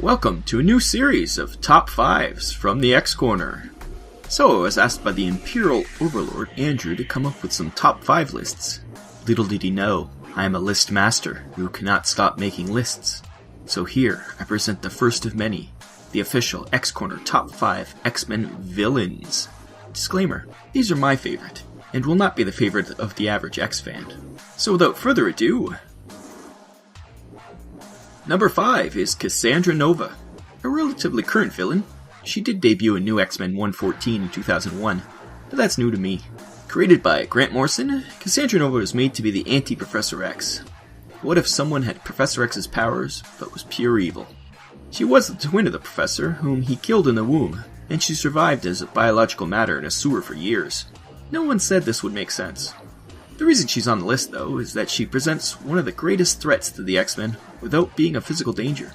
Welcome to a new series of Top 5s from the X Corner. So I was asked by the Imperial Overlord Andrew to come up with some top 5 lists. Little did he know, I am a list master who cannot stop making lists. So here I present the first of many, the official X Corner Top 5 X-Men Villains. Disclaimer, these are my favorite, and will not be the favorite of the average X fan. So without further ado, Number 5 is Cassandra Nova, a relatively current villain. She did debut in New X-Men 114 in 2001, but that's new to me. Created by Grant Morrison, Cassandra Nova was made to be the anti-Professor X. What if someone had Professor X's powers, but was pure evil? She was the twin of the Professor, whom he killed in the womb, and she survived as a biological matter in a sewer for years. No one said this would make sense. The reason she's on the list, though, is that she presents one of the greatest threats to the X-Men without being a physical danger.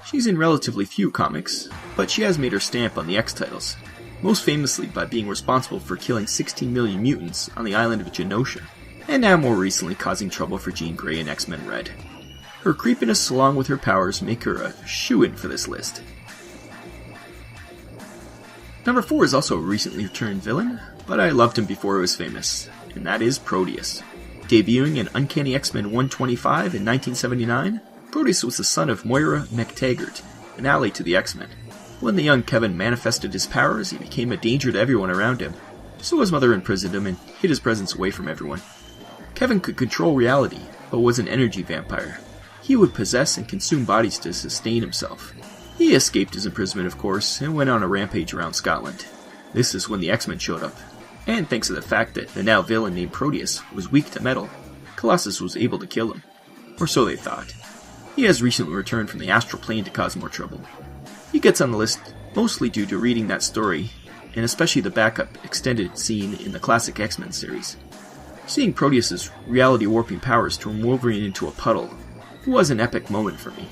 She's in relatively few comics, but she has made her stamp on the X titles, most famously by being responsible for killing 16 million mutants on the island of Genosha, and now more recently causing trouble for Jean Grey in X-Men Red. Her creepiness along with her powers make her a shoo-in for this list. Number 4 is also a recently returned villain, but I loved him before he was famous, and that is Proteus. Debuting in Uncanny X-Men 125 in 1979, Proteus was the son of Moira MacTaggart, an ally to the X-Men. When the young Kevin manifested his powers, he became a danger to everyone around him, so his mother imprisoned him and hid his presence away from everyone. Kevin could control reality, but was an energy vampire. He would possess and consume bodies to sustain himself. He escaped his imprisonment, of course, and went on a rampage around Scotland. This is when the X-Men showed up. And thanks to the fact that the now villain named Proteus was weak to metal, Colossus was able to kill him. Or so they thought. He has recently returned from the astral plane to cause more trouble. He gets on the list mostly due to reading that story, and especially the backup extended scene in the classic X-Men series. Seeing Proteus's reality warping powers turn Wolverine into a puddle was an epic moment for me.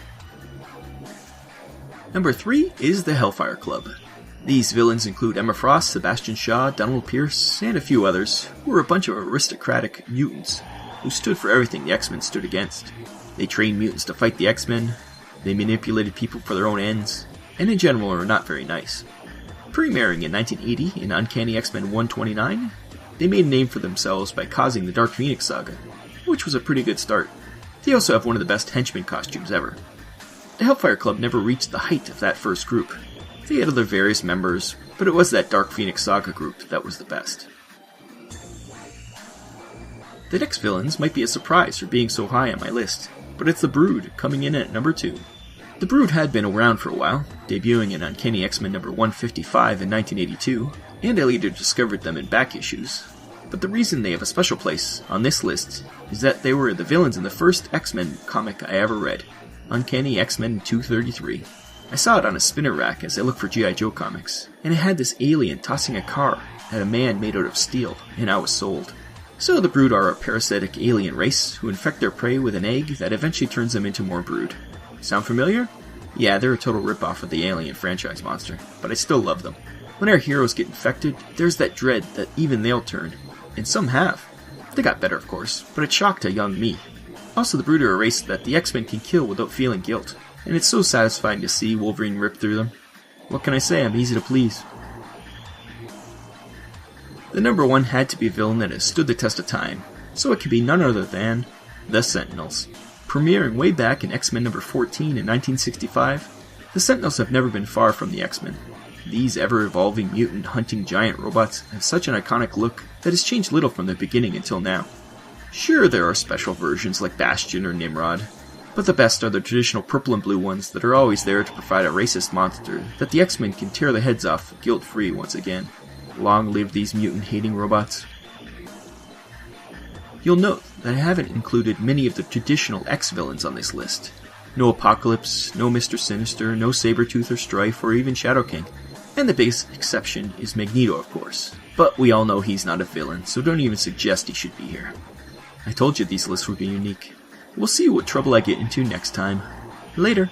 Number 3 is the Hellfire Club. These villains include Emma Frost, Sebastian Shaw, Donald Pierce, and a few others, who were a bunch of aristocratic mutants who stood for everything the X-Men stood against. They trained mutants to fight the X-Men, they manipulated people for their own ends, and in general are not very nice. Premiering in 1980 in Uncanny X-Men 129, they made a name for themselves by causing the Dark Phoenix saga, which was a pretty good start. They also have one of the best henchman costumes ever. The Hellfire Club never reached the height of that first group. They had other various members, but it was that Dark Phoenix Saga group that was the best. The next villains might be a surprise for being so high on my list, but it's the Brood, coming in at number 2. The Brood had been around for a while, debuting in Uncanny X-Men number 155 in 1982, and I later discovered them in back issues. But the reason they have a special place on this list is that they were the villains in the first X-Men comic I ever read, Uncanny X-Men 233. I saw it on a spinner rack as I looked for G.I. Joe comics, and it had this alien tossing a car at a man made out of steel, and I was sold. So the Brood are a parasitic alien race who infect their prey with an egg that eventually turns them into more brood. Sound familiar? Yeah, they're a total ripoff of the Alien franchise monster, but I still love them. When our heroes get infected, there's that dread that even they'll turn, and some have. They got better, of course, but it shocked a young me. Also, the Brood are a race that the X-Men can kill without feeling guilt, and it's so satisfying to see Wolverine rip through them. What can I say, I'm easy to please. The number 1 had to be a villain that has stood the test of time, so it could be none other than the Sentinels. Premiering way back in X-Men number 14 in 1965, the Sentinels have never been far from the X-Men. These ever-evolving mutant-hunting giant robots have such an iconic look that has changed little from the beginning until now. Sure, there are special versions like Bastion or Nimrod, but the best are the traditional purple and blue ones that are always there to provide a racist monster that the X-Men can tear the heads off guilt-free once again. Long live these mutant-hating robots. You'll note that I haven't included many of the traditional X-villains on this list. No Apocalypse, no Mr. Sinister, no Sabretooth or Strife, or even Shadow King. And the biggest exception is Magneto, of course. But we all know he's not a villain, so don't even suggest he should be here. I told you these lists would be unique. We'll see what trouble I get into next time. Later.